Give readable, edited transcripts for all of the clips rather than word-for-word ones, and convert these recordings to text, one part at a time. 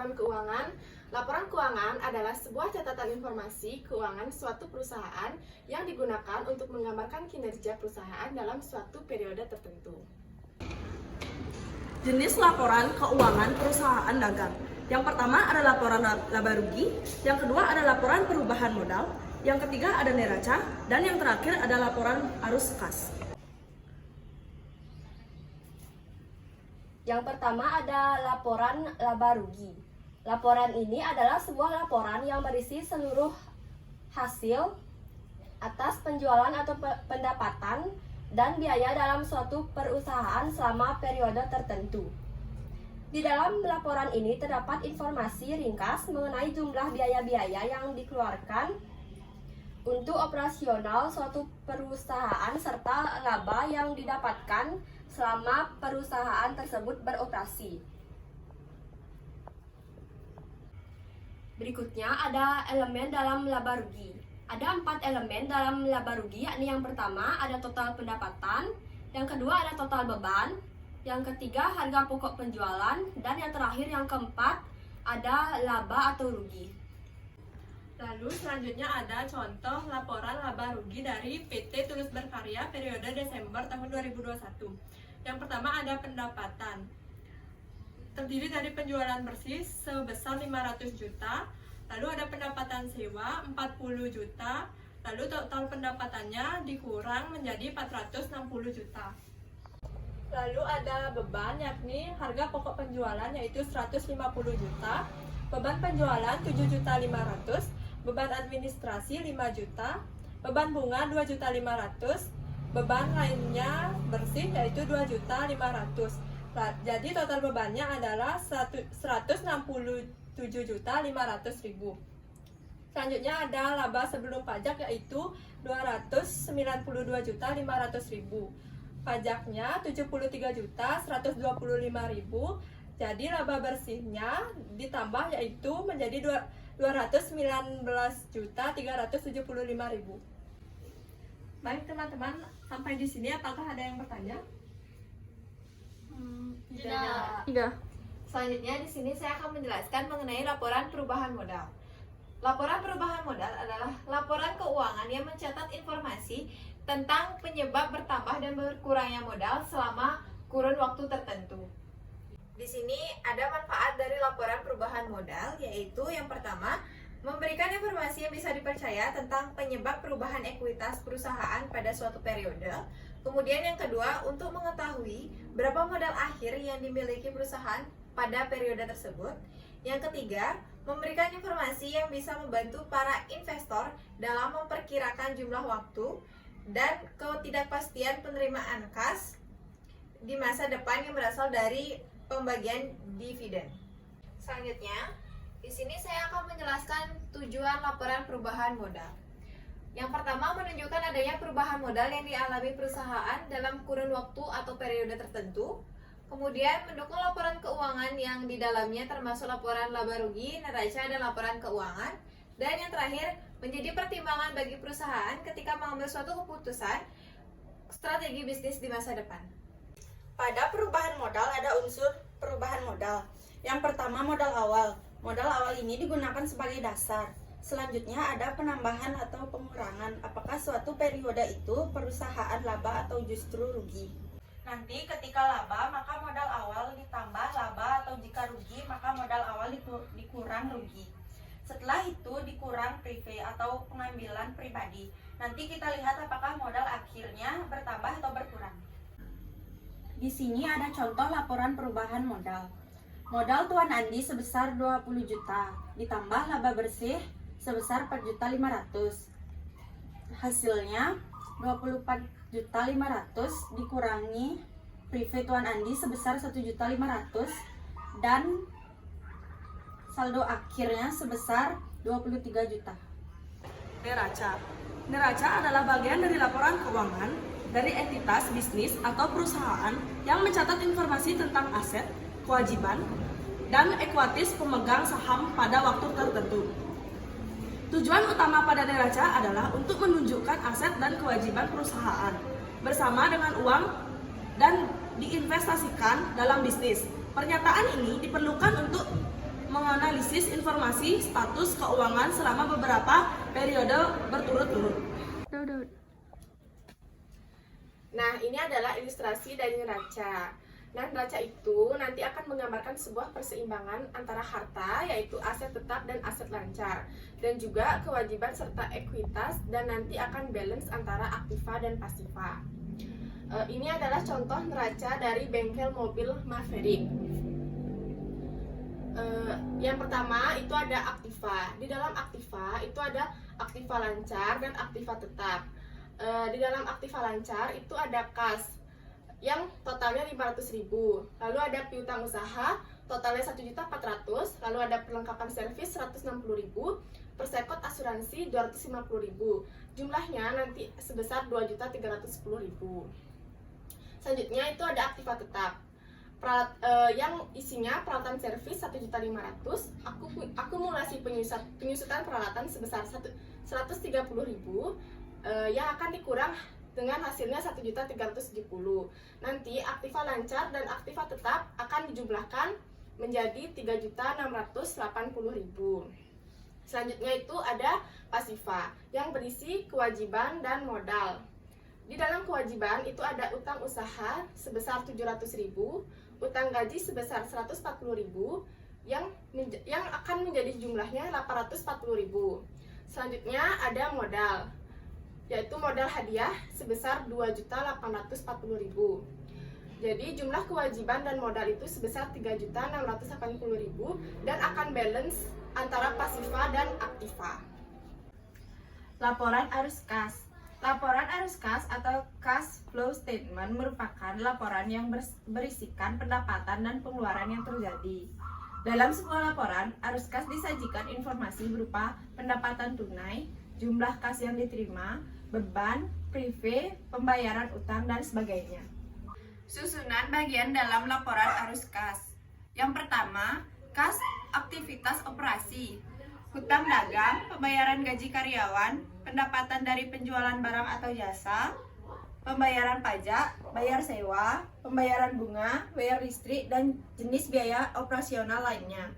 laporan keuangan. Laporan keuangan adalah sebuah catatan informasi keuangan suatu perusahaan yang digunakan untuk menggambarkan kinerja perusahaan dalam suatu periode tertentu. Jenis laporan keuangan perusahaan dagang. Yang pertama ada laporan laba rugi, yang kedua ada laporan perubahan modal, yang ketiga ada neraca, dan yang terakhir ada laporan arus kas. Yang pertama ada laporan laba rugi. Laporan ini adalah sebuah laporan yang berisi seluruh hasil atas penjualan atau pendapatan dan biaya dalam suatu perusahaan selama periode tertentu. Di dalam laporan ini terdapat informasi ringkas mengenai jumlah biaya-biaya yang dikeluarkan untuk operasional suatu perusahaan serta laba yang didapatkan selama perusahaan tersebut beroperasi. Berikutnya ada elemen dalam laba rugi. Ada 4 elemen dalam laba rugi, yakni yang pertama ada total pendapatan, yang kedua ada total beban, yang ketiga harga pokok penjualan, dan yang terakhir yang keempat ada laba atau rugi. Lalu selanjutnya ada contoh laporan laba rugi dari PT Tulus Berkarya periode Desember tahun 2021. Yang pertama ada pendapatan. Terdiri dari penjualan bersih sebesar 500 juta, lalu ada pendapatan sewa 40 juta, lalu total pendapatannya dikurang menjadi 460 juta. Lalu ada beban, yakni harga pokok penjualan yaitu 150 juta, beban penjualan 7.500.000, beban administrasi 5 juta, beban bunga 2.500.000, beban lainnya bersih yaitu 2.500.000. Jadi total bebannya adalah 167.500.000. Selanjutnya ada laba sebelum pajak yaitu 292.500.000. Pajaknya 73.125.000. Jadi laba bersihnya ditambah yaitu menjadi 219.375.000. Baik teman-teman, sampai di sini apakah ada yang bertanya? Tidak. Selanjutnya di sini saya akan menjelaskan mengenai laporan perubahan modal. Laporan perubahan modal adalah laporan keuangan yang mencatat informasi tentang penyebab bertambah dan berkurangnya modal selama kurun waktu tertentu. Di sini ada manfaat dari laporan perubahan modal, yaitu yang pertama, memberikan informasi yang bisa dipercaya tentang penyebab perubahan ekuitas perusahaan pada suatu periode. Kemudian yang kedua, untuk mengetahui berapa modal akhir yang dimiliki perusahaan pada periode tersebut. Yang ketiga, memberikan informasi yang bisa membantu para investor dalam memperkirakan jumlah waktu dan ketidakpastian penerimaan kas di masa depan yang berasal dari pembagian dividen. Selanjutnya, di sini saya akan menjelaskan tujuan laporan perubahan modal. Yang pertama, menunjukkan adanya perubahan modal yang dialami perusahaan dalam kurun waktu atau periode tertentu. Kemudian, mendukung laporan keuangan yang di dalamnya termasuk laporan laba rugi, neraca, dan laporan keuangan. Dan yang terakhir, menjadi pertimbangan bagi perusahaan ketika mengambil suatu keputusan strategi bisnis di masa depan. Pada perubahan modal ada unsur perubahan modal. Yang pertama modal awal. Modal awal ini digunakan sebagai dasar. Selanjutnya ada penambahan atau pengurangan. Apakah suatu periode itu perusahaan laba atau justru rugi? Nanti ketika laba maka modal awal ditambah laba, atau jika rugi maka modal awal dikurang rugi. Setelah itu dikurang prive atau pengambilan pribadi. Nanti kita lihat apakah modal akhirnya bertambah atau berkurang. Di sini ada contoh laporan perubahan modal. Modal Tuan Andi sebesar 20 juta, ditambah laba bersih sebesar 4.500.000. Hasilnya 24.500.000 dikurangi prive Tuan Andi sebesar 1.500.000 dan saldo akhirnya sebesar 23 juta. Neraca. Neraca adalah bagian dari laporan keuangan dari entitas bisnis atau perusahaan yang mencatat informasi tentang aset, kewajiban, dan ekuitas pemegang saham pada waktu tertentu. Tujuan utama pada neraca adalah untuk menunjukkan aset dan kewajiban perusahaan bersama dengan uang dan diinvestasikan dalam bisnis. Pernyataan ini diperlukan untuk menganalisis informasi status keuangan selama beberapa periode berturut-turut. Nah, ini adalah ilustrasi dari neraca. Nah, neraca itu nanti akan menggambarkan sebuah perseimbangan antara harta, yaitu aset tetap dan aset lancar, dan juga kewajiban serta ekuitas, dan nanti akan balance antara aktiva dan pasiva. Ini adalah contoh neraca dari bengkel mobil Maverick. Yang pertama itu ada aktiva. Di dalam aktiva itu ada aktiva lancar dan aktiva tetap. Di dalam aktiva lancar itu ada kas yang totalnya 500.000. Lalu ada piutang usaha totalnya 1.400.000. Lalu ada perlengkapan servis 160.000, persekot asuransi 250.000. Jumlahnya nanti sebesar 2.310.000. Selanjutnya itu ada aktiva tetap. Yang isinya peralatan servis 1.500.000, akumulasi penyusutan peralatan sebesar 130.000, yang akan dikurang dengan hasilnya 1.370. Nanti aktiva lancar dan aktiva tetap akan dijumlahkan menjadi 3.680.000. Selanjutnya itu ada pasiva yang berisi kewajiban dan modal. Di dalam kewajiban itu ada utang usaha sebesar 700.000, utang gaji sebesar 140.000, yang akan menjadi jumlahnya 840.000. Selanjutnya ada modal, yaitu modal hadiah sebesar 2.840.000. Jadi jumlah kewajiban dan modal itu sebesar 3.680.000 dan akan balance antara pasiva dan aktiva. Laporan arus kas. Laporan arus kas atau cash flow statement merupakan laporan yang berisikan pendapatan dan pengeluaran yang terjadi. Dalam sebuah laporan, arus kas disajikan informasi berupa pendapatan tunai, jumlah kas yang diterima, beban, prive, pembayaran utang, dan sebagainya. Susunan bagian dalam laporan arus kas. Yang pertama, kas aktivitas operasi. Hutang dagang, pembayaran gaji karyawan, pendapatan dari penjualan barang atau jasa, pembayaran pajak, bayar sewa, pembayaran bunga, bayar listrik, dan jenis biaya operasional lainnya.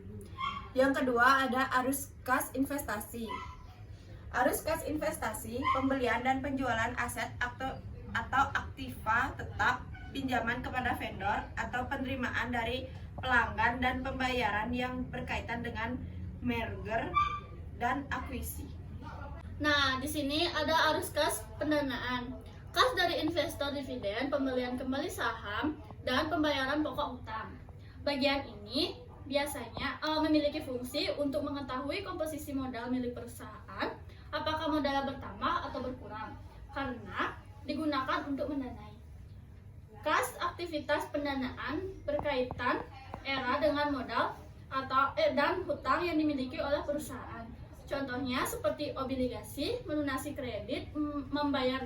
Yang kedua ada arus kas investasi. Arus kas investasi, pembelian dan penjualan aset atau aktiva tetap, pinjaman kepada vendor, atau penerimaan dari pelanggan dan pembayaran yang berkaitan dengan merger dan akuisisi. Nah, di sini ada arus kas pendanaan. Kas dari investor dividen, pembelian kembali saham, dan pembayaran pokok utang. Bagian ini biasanya memiliki fungsi untuk mengetahui komposisi modal milik perusahaan, apakah modalnya bertambah atau berkurang, karena digunakan untuk mendanai. Kas aktivitas pendanaan berkaitan erat dengan modal dan hutang yang dimiliki oleh perusahaan. Contohnya seperti obligasi, melunasi kredit, membayar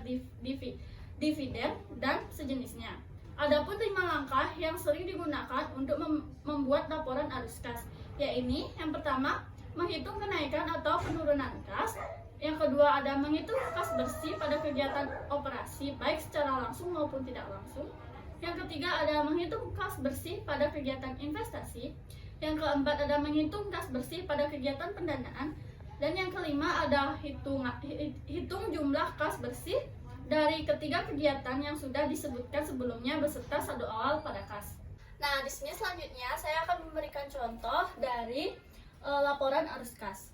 dividen, dan sejenisnya. Adapun 5 langkah yang sering digunakan untuk membuat laporan arus kas, yaitu yang pertama, menghitung kenaikan atau penurunan kas. Yang kedua ada menghitung kas bersih pada kegiatan operasi, baik secara langsung maupun tidak langsung. Yang ketiga ada menghitung kas bersih pada kegiatan investasi. Yang keempat ada menghitung kas bersih pada kegiatan pendanaan. Dan yang kelima ada hitung jumlah kas bersih dari ketiga kegiatan yang sudah disebutkan sebelumnya beserta saldo awal pada kas. Nah, di sini selanjutnya saya akan memberikan contoh dari laporan arus kas.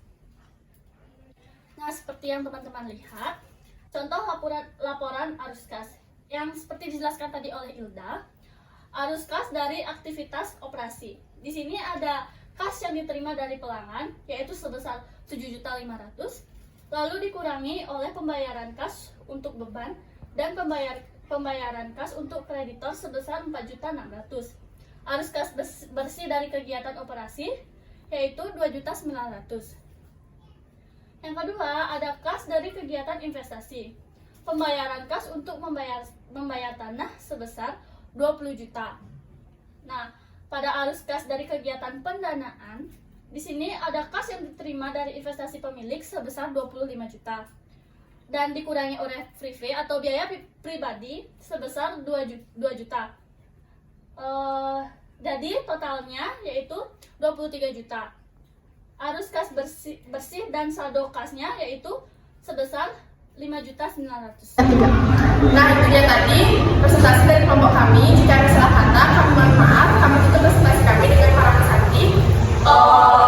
Nah, seperti yang teman-teman lihat, contoh laporan arus kas yang seperti dijelaskan tadi oleh Ilda, arus kas dari aktivitas operasi. Di sini ada kas yang diterima dari pelanggan, yaitu sebesar 7.500.000, lalu dikurangi oleh pembayaran kas untuk beban dan pembayaran kas untuk kreditor sebesar 4.600.000. Arus kas bersih dari kegiatan operasi yaitu 2.900.000. Yang kedua ada kas dari kegiatan investasi. Pembayaran kas untuk membayar tanah sebesar 20 juta. Nah, pada arus kas dari kegiatan pendanaan, di sini ada kas yang diterima dari investasi pemilik sebesar 25 juta dan dikurangi oleh prive atau biaya pribadi sebesar 2 juta. Jadi totalnya yaitu 23 juta. arus kas bersih dan saldo kasnya yaitu sebesar 5.900.000. Nah, itu dia tadi presentasi dari kelompok kami. Jika ada salah kata, kami mohon maaf. Kami tutup presentasi kami dengan para peserta.